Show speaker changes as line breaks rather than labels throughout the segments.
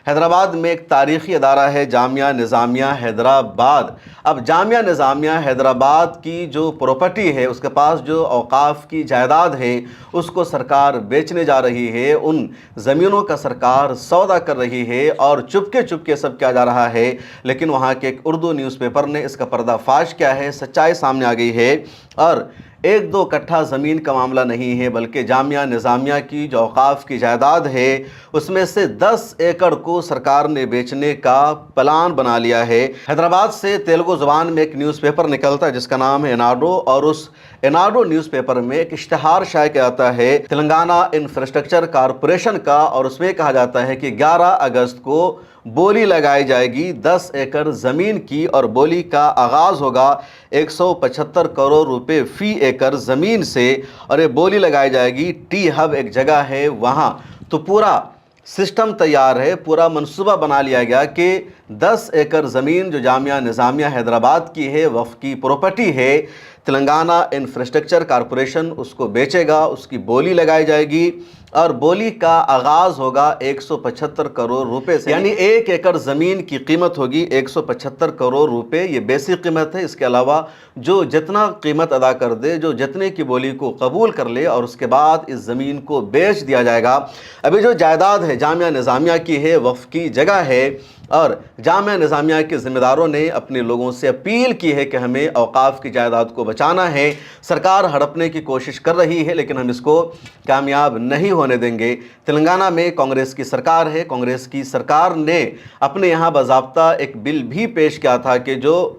حیدرآباد میں ایک تاریخی ادارہ ہے جامعہ نظامیہ حیدرآباد۔ اب جامعہ نظامیہ حیدرآباد کی جو پراپرٹی ہے، اس کے پاس جو اوقاف کی جائیداد ہے، اس کو سرکار بیچنے جا رہی ہے۔ ان زمینوں کا سرکار سودا کر رہی ہے اور چپکے سب کیا جا رہا ہے، لیکن وہاں کے ایک اردو نیوز پیپر نے اس کا پردہ فاش کیا ہے، سچائی سامنے آ گئی ہے۔ اور 1-2 کٹھا زمین کا معاملہ نہیں ہے، بلکہ جامعہ نظامیہ کی جو اوقاف کی جائیداد ہے، اس میں سے 10 ایکڑ کو سرکار نے بیچنے کا پلان بنا لیا ہے۔ حیدرآباد سے تیلگو زبان میں ایک نیوز پیپر نکلتا ہے جس کا نام ہے ایناڈو، اور اس ایناڈو نیوز پیپر میں ایک اشتہار شائع کیا جاتا ہے تلنگانہ انفراسٹرکچر کارپوریشن کا، اور اس میں کہا جاتا ہے کہ 11 اگست کو بولی لگائی جائے گی 10 ایکڑ زمین کی، اور بولی کا آغاز ہوگا 175 کروڑ روپے فی ایکڑ زمین سے، اور یہ بولی لگائی جائے گی ٹی ہب ایک جگہ ہے وہاں۔ تو پورا سسٹم تیار ہے، پورا منصوبہ بنا لیا گیا کہ 10 ایکڑ زمین جو جامعہ نظامیہ حیدرآباد کی ہے، وقف کی پراپرٹی ہے، تلنگانہ انفراسٹرکچر کارپوریشن اس کو بیچے گا، اس کی بولی لگائی جائے گی، اور بولی کا آغاز ہوگا 175 کروڑ روپے سے، یعنی 1 ایکڑ زمین کی قیمت ہوگی 175 کروڑ روپے۔ یہ بیسک قیمت ہے، اس کے علاوہ جو جتنا قیمت ادا کر دے، جو جتنے کی بولی کو قبول کر لے، اور اس کے بعد اس زمین کو بیچ دیا جائے گا۔ ابھی جو جائیداد ہے جامعہ نظامیہ کی ہے، وقف کی جگہ ہے، اور جامعہ نظامیہ کے ذمہ داروں نے اپنے لوگوں سے اپیل کی ہے کہ ہمیں اوقاف کی جائیداد کو بچانا ہے۔ سرکار ہڑپنے کی کوشش کر رہی ہے، لیکن ہم اس کو کامیاب نہیں ہونے دیں گے۔ تلنگانہ میں کانگریس کی سرکار ہے، کانگریس کی سرکار نے اپنے یہاں باضابطہ ایک بل بھی پیش کیا تھا کہ جو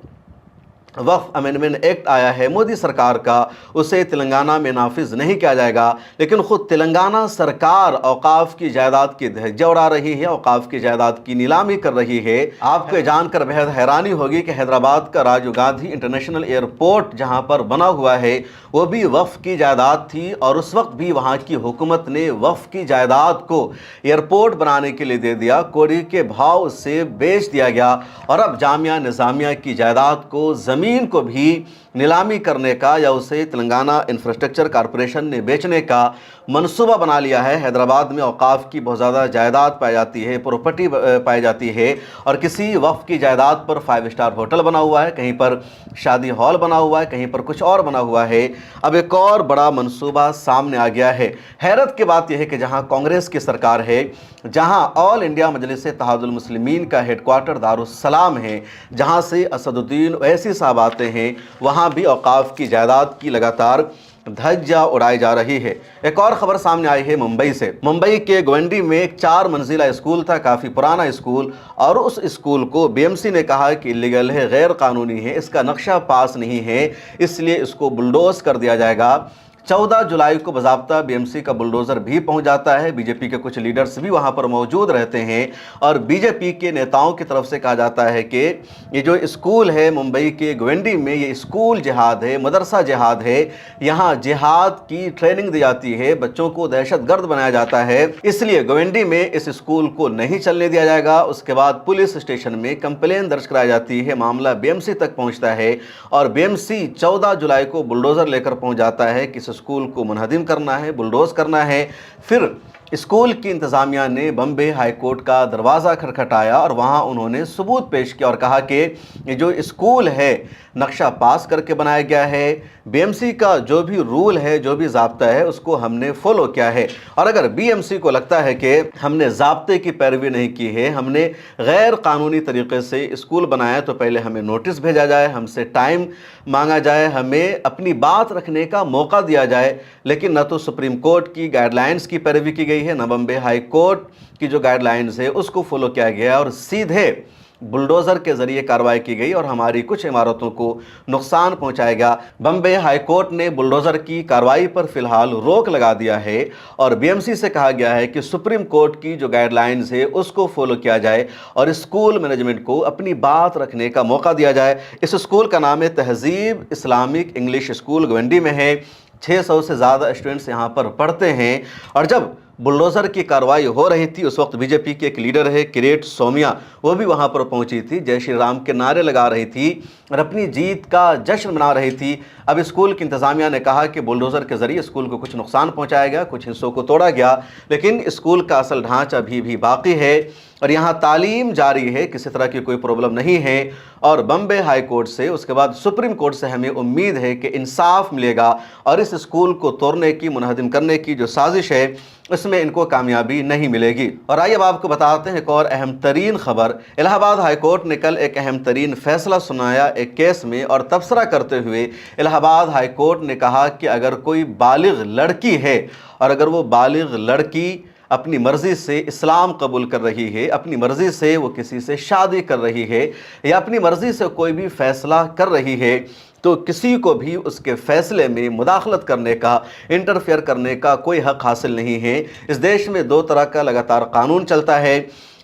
وقف امینڈمنٹ ایکٹ آیا ہے مودی سرکار کا، اسے تلنگانہ میں نافذ نہیں کیا جائے گا، لیکن خود تلنگانہ سرکار اوقاف کی جائیداد کی دھجیاں اڑا رہی ہے، اوقاف کی جائیداد کی نیلامی کر رہی ہے۔ آپ کو جان کر بہت حیرانی ہوگی کہ حیدرآباد کا راجیو گاندھی انٹرنیشنل ایئرپورٹ جہاں پر بنا ہوا ہے، وہ بھی وقف کی جائیداد تھی، اور اس وقت بھی وہاں کی حکومت نے وقف کی جائیداد کو ایئرپورٹ بنانے کے لیے دے دیا، کوڑی کے بھاؤ سے بیچ دیا گیا، اور اب جامعہ نظامیہ کی جائیداد کو زمین کو بھی نیلامی کرنے کا، یا اسے تلنگانہ انفراسٹرکچر کارپوریشن نے بیچنے کا منصوبہ بنا لیا ہے۔ حیدرآباد میں اوقاف کی بہت زیادہ جائیداد پائی جاتی ہے، پراپرٹی پائی جاتی ہے، اور کسی وقف کی جائیداد پر 5 اسٹار ہوٹل بنا ہوا ہے، کہیں پر شادی ہال بنا ہوا ہے، کہیں پر کچھ اور بنا ہوا ہے۔ اب ایک اور بڑا منصوبہ سامنے آ گیا ہے۔ حیرت کی بات یہ ہے کہ جہاں کانگریس کی سرکار ہے، جہاں آل انڈیا مجلس اتحاد المسلمین کا ہیڈ کوارٹر دارالسلام ہے، جہاں سے اسد الدین اویسی صاحب آتے ہیں، وہاں بھی اوقاف کی جائیداد کی لگاتار دھجیاں اڑائی جا رہی ہے۔ ایک اور خبر سامنے آئی ہے ممبئی سے۔ ممبئی کے گونڈی میں ایک 4 منزلہ اسکول تھا، کافی پرانا اسکول، اور اس اسکول کو بی ایم سی نے کہا کہ اللیگل ہے، غیر قانونی ہے، اس کا نقشہ پاس نہیں ہے، اس لیے اس کو بلڈوز کر دیا جائے گا۔ 14 جولائی کو باضابطہ بی ایم سی کا بلڈوزر بھی پہنچ جاتا ہے، بی جے پی کے کچھ لیڈرز بھی وہاں پر موجود رہتے ہیں، اور بی جے پی کے نیتاؤں کی طرف سے کہا جاتا ہے کہ یہ جو اسکول ہے ممبئی کے گونڈی میں، یہ اسکول جہاد ہے، مدرسہ جہاد ہے، یہاں جہاد کی ٹریننگ دی جاتی ہے، بچوں کو دہشت گرد بنایا جاتا ہے، اس لیے گونڈی میں اس اسکول کو نہیں چلنے دیا جائے گا۔ اس کے بعد پولیس اسٹیشن میں کمپلین درج کرائی جاتی ہے، معاملہ بی ایم سی تک پہنچتا ہے، اور بی ایم سی 14 جولائی کو بلڈوزر لے کر پہنچ جاتا ہے کہ اسکول کو منہدم کرنا ہے، بلڈوز کرنا ہے۔ پھر اسکول کی انتظامیہ نے بمبے ہائی کورٹ کا دروازہ کھٹکھٹایا، اور وہاں انہوں نے ثبوت پیش کیا اور کہا کہ یہ جو اسکول ہے نقشہ پاس کر کے بنایا گیا ہے، بی ایم سی کا جو بھی رول ہے، جو بھی ضابطہ ہے، اس کو ہم نے فالو کیا ہے، اور اگر بی ایم سی کو لگتا ہے کہ ہم نے ضابطے کی پیروی نہیں کی ہے، ہم نے غیر قانونی طریقے سے اسکول بنایا، تو پہلے ہمیں نوٹس بھیجا جائے، ہم سے ٹائم مانگا جائے، ہمیں اپنی بات رکھنے کا موقع دیا جائے، لیکن نہ تو سپریم کورٹ کی گائیڈ لائنز کی پیروی کی گئی ہے، نہ بمبے ہائی کورٹ کی جو گائیڈ لائنز ہے اس کو فالو کیا گیا، اور سیدھے بلڈوزر کے ذریعے کارروائی کی گئی، اور ہماری کچھ عمارتوں کو نقصان پہنچایا گیا۔ بمبے ہائی کورٹ نے بلڈوزر کی کارروائی پر فی الحال روک لگا دیا ہے، اور بی ایم سی سے کہا گیا ہے کہ سپریم کورٹ کی جو گائیڈ لائنز ہے اس کو فالو کیا جائے، اور اسکول مینجمنٹ کو اپنی بات رکھنے کا موقع دیا جائے۔ اس اسکول کا نام ہے تہذیب اسلامک انگلش اسکول، گونڈی میں ہے، 600 سے زیادہ اسٹوڈنٹس یہاں پر پڑھتے ہیں، اور جب बुलडोज़र की कार्रवाई हो रही थी। उस वक्त बीजेपी के एक लीडर है किरीट सोमिया, वो भी वहाँ पर पहुँची थी, जय श्री राम के नारे लगा रही थी और अपनी जीत का जश्न मना रही थी। अब स्कूल की इंतज़ामिया ने कहा कि बुलडोज़र के ज़रिए स्कूल को कुछ नुकसान पहुँचाया गया, कुछ हिस्सों को तोड़ा गया, लेकिन स्कूल का असल ढांचा अभी भी बाकी है और यहाँ तालीम जारी है, किसी तरह की कोई प्रॉब्लम नहीं है। और बम्बे हाई कोर्ट से, उसके बाद सुप्रीम कोर्ट से हमें उम्मीद है कि इंसाफ मिलेगा और इस स्कूल को तोड़ने की, मुनहदम करने की जो साजिश है इसमें इनको कामयाबी नहीं मिलेगी। और आइए अब आपको बताते हैं एक और अहम तरीन खबर। इलाहाबाद हाई कोर्ट ने कल एक अहम तरीन फैसला सुनाया एक केस में, और तबसरा करते हुए इलाहाबाद हाई कोर्ट ने कहा कि अगर कोई बालिग लड़की है और अगर वो बालिग लड़की अपनी मर्ज़ी से इस्लाम कबूल कर रही है, अपनी मर्ज़ी से वो किसी से शादी कर रही है या अपनी मर्ज़ी से कोई भी फ़ैसला कर रही है, तो किसी को भी उसके फ़ैसले में मुदाखलत करने का, इंटरफेयर करने का कोई हक़ हासिल नहीं है। इस देश में दो तरह का लगातार कानून चलता है।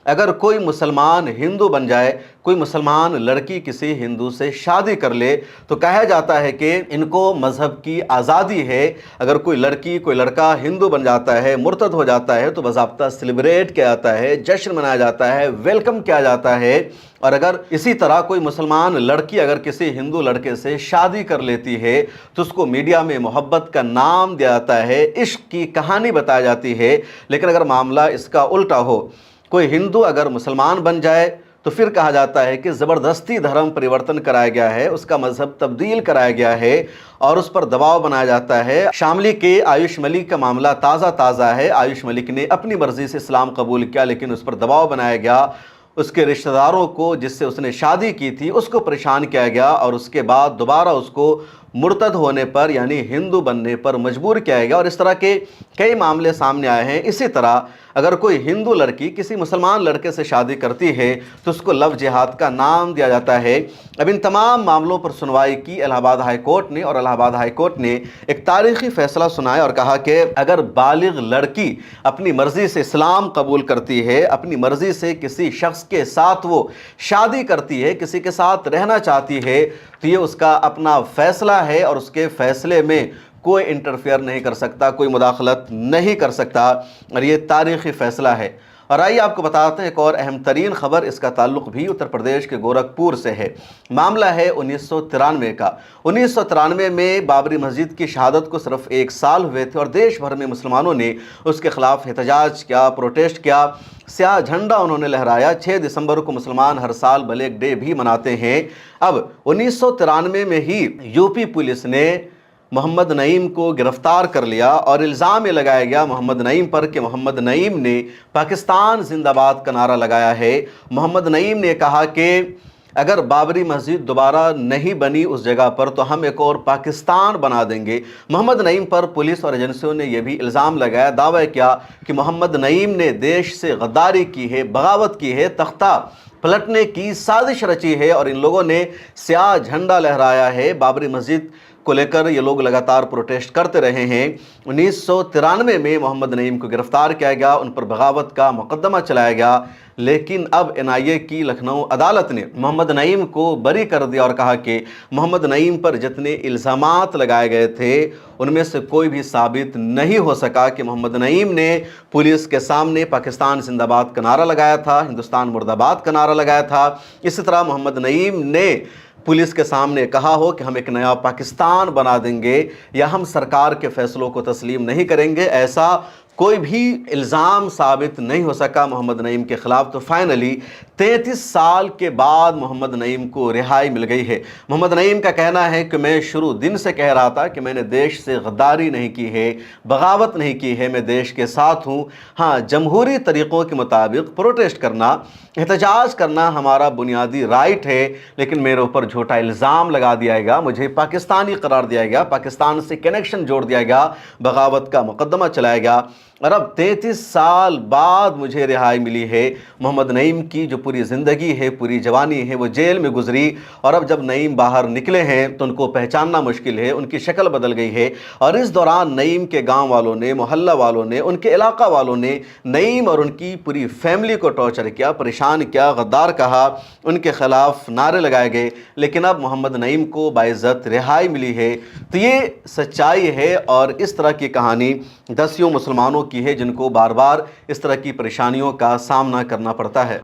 अगर कोई मुसलमान हिंदू बन जाए, कोई मुसलमान लड़की किसी हिंदू से शादी कर ले, तो कहा जाता है कि इनको मज़हब की आज़ादी है। अगर कोई लड़की, कोई लड़का हिंदू बन जाता है, मुर्तद हो जाता है, तो बाज़ाब्ता सेलिब्रेट किया जाता है, जश्न मनाया जाता है, वेलकम किया जाता है। और अगर इसी तरह कोई मुसलमान लड़की अगर किसी हिंदू लड़के से शादी कर लेती है, तो उसको मीडिया में मोहब्बत का नाम दिया जाता है, इश्क की कहानी बताई जाती है। लेकिन अगर मामला इसका उल्टा हो, कोई हिंदू अगर मुसलमान बन जाए, तो फिर कहा जाता है कि ज़बरदस्ती धर्म परिवर्तन कराया गया है, उसका मज़हब तब्दील कराया गया है और उस पर दबाव बनाया जाता है। शामली के आयुष मलिक का मामला ताज़ा है। आयुष मलिक ने अपनी मर्ज़ी से इस्लाम कबूल किया, लेकिन उस पर दबाव बनाया गया। उसके रिश्तेदारों को, जिससे उसने शादी की थी, उसको परेशान किया गया और उसके बाद दोबारा उसको मुर्तद होने पर, यानी हिंदू बनने पर मजबूर किया गया। और इस तरह के कई मामले सामने आए हैं। इसी तरह अगर कोई हिंदू लड़की किसी मुसलमान लड़के से शादी करती है, तो उसको लव जिहाद का नाम दिया जाता है। अब इन तमाम मामलों पर सुनवाई की इलाहाबाद हाई कोर्ट ने, और इलाहाबाद हाई कोर्ट ने एक तारीखी फैसला सुनाया और कहा कि अगर बालिग लड़की अपनी मर्ज़ी से इस्लाम कबूल करती है, अपनी मर्ज़ी से किसी शख्स के साथ वो शादी करती है, किसी के साथ रहना चाहती है, तो ये उसका अपना फ़ैसला है और उसके फ़ैसले में कोई इंटरफेयर नहीं कर सकता, कोई मुदाखलत नहीं कर सकता, और ये तारीख़ी फ़ैसला है। और आइए आपको बताते हैं एक और अहम तरीन ख़बर। इसका ताल्लुक़ भी उत्तर प्रदेश के गोरखपुर से है। मामला है 1993 का। 1993 में बाबरी मस्जिद की शहादत को सिर्फ 1 साल हुए थे और देश भर में मुसलमानों ने उसके ख़िलाफ़ एहतजाज किया, प्रोटेस्ट किया, स्याह झंडा उन्होंने लहराया। 6 दिसंबर को मुसलमान हर साल ब्लैक डे भी मनाते हैं। अब 1993 में ही यूपी पुलिस ने मोहम्मद नईम को गिरफ्तार कर लिया और इल्ज़ाम ये लगाया गया मोहम्मद नईम पर कि मोहम्मद नईम ने पाकिस्तान जिंदाबाद का नारा लगाया है। मोहम्मद नईम ने कहा कि अगर बाबरी मस्जिद दोबारा नहीं बनी उस जगह पर, तो हम एक और पाकिस्तान बना देंगे। मोहम्मद नईम पर पुलिस और एजेंसियों ने यह भी इल्ज़ाम लगाया, दावा किया कि मोहम्मद नईम ने देश से गद्दारी की है, बगावत की है, तख्ता पलटने की साजिश रची है और इन लोगों ने स्याह झंडा लहराया है। बाबरी मस्जिद को लेकर ये लोग लगातार प्रोटेस्ट करते रहे हैं। 1993 में मोहम्मद नईम को गिरफ्तार किया गया, उन पर बगावत का मुकदमा चलाया गया, लेकिन अब NIA की लखनऊ अदालत ने मोहम्मद नईम को बरी कर दिया और कहा कि मोहम्मद नईम पर जितने इल्ज़ामात लगाए गए थे उनमें से कोई भी साबित नहीं हो सका कि मोहम्मद नईम ने पुलिस के सामने पाकिस्तान जिंदाबाद का नारा लगाया था, हिंदुस्तान मुर्दाबाद का नारा लगाया था। इसी तरह मोहम्मद नईम ने पुलिस के सामने कहा हो कि हम एक नया पाकिस्तान बना देंगे या हम सरकार के फैसलों को तस्लीम नहीं करेंगे। ऐसा कोई भी इल्ज़ाम साबित नहीं हो सका मोहम्मद नईम के ख़िलाफ़। तो फाइनली 33 साल के बाद मोहम्मद नईम को रिहाई मिल गई है। मोहम्मद नईम का कहना है कि मैं शुरू दिन से कह रहा था कि मैंने देश से गद्दारी नहीं की है, बगावत नहीं की है, मैं देश के साथ हूँ। हाँ, जमहूरी तरीक़ों के मुताबिक प्रोटेस्ट करना, एहतजाज करना हमारा बुनियादी राइट है, लेकिन मेरे ऊपर झूठा इल्ज़ाम लगा दिया गया, मुझे पाकिस्तानी करार दिया गया, पाकिस्तान से कनेक्शन जोड़ दिया गया, बगावत का मुकदमा चलाया गया और अब 33 साल बाद मुझे रिहाई मिली है। मोहम्मद नईम की जो पूरी ज़िंदगी है, पूरी जवानी है, वो जेल में गुजरी और अब जब नईम बाहर निकले हैं तो उनको पहचानना मुश्किल है, उनकी शक्ल बदल गई है। और इस दौरान नईम के गांव वालों ने, मोहल्ला वालों ने, उनके इलाका वालों ने नईम और उनकी पूरी फैमिली को टॉर्चर किया, परेशान किया, गद्दार कहा, उनके ख़िलाफ़ नारे लगाए गए। लेकिन अब मोहम्मद नईम को बाइज़्ज़त रिहाई मिली है। तो ये सच्चाई है और इस तरह की कहानी दसियों मुसलमानों کی ہے جن کو بار بار اس طرح کی پریشانیوں کا سامنا کرنا پڑتا ہے۔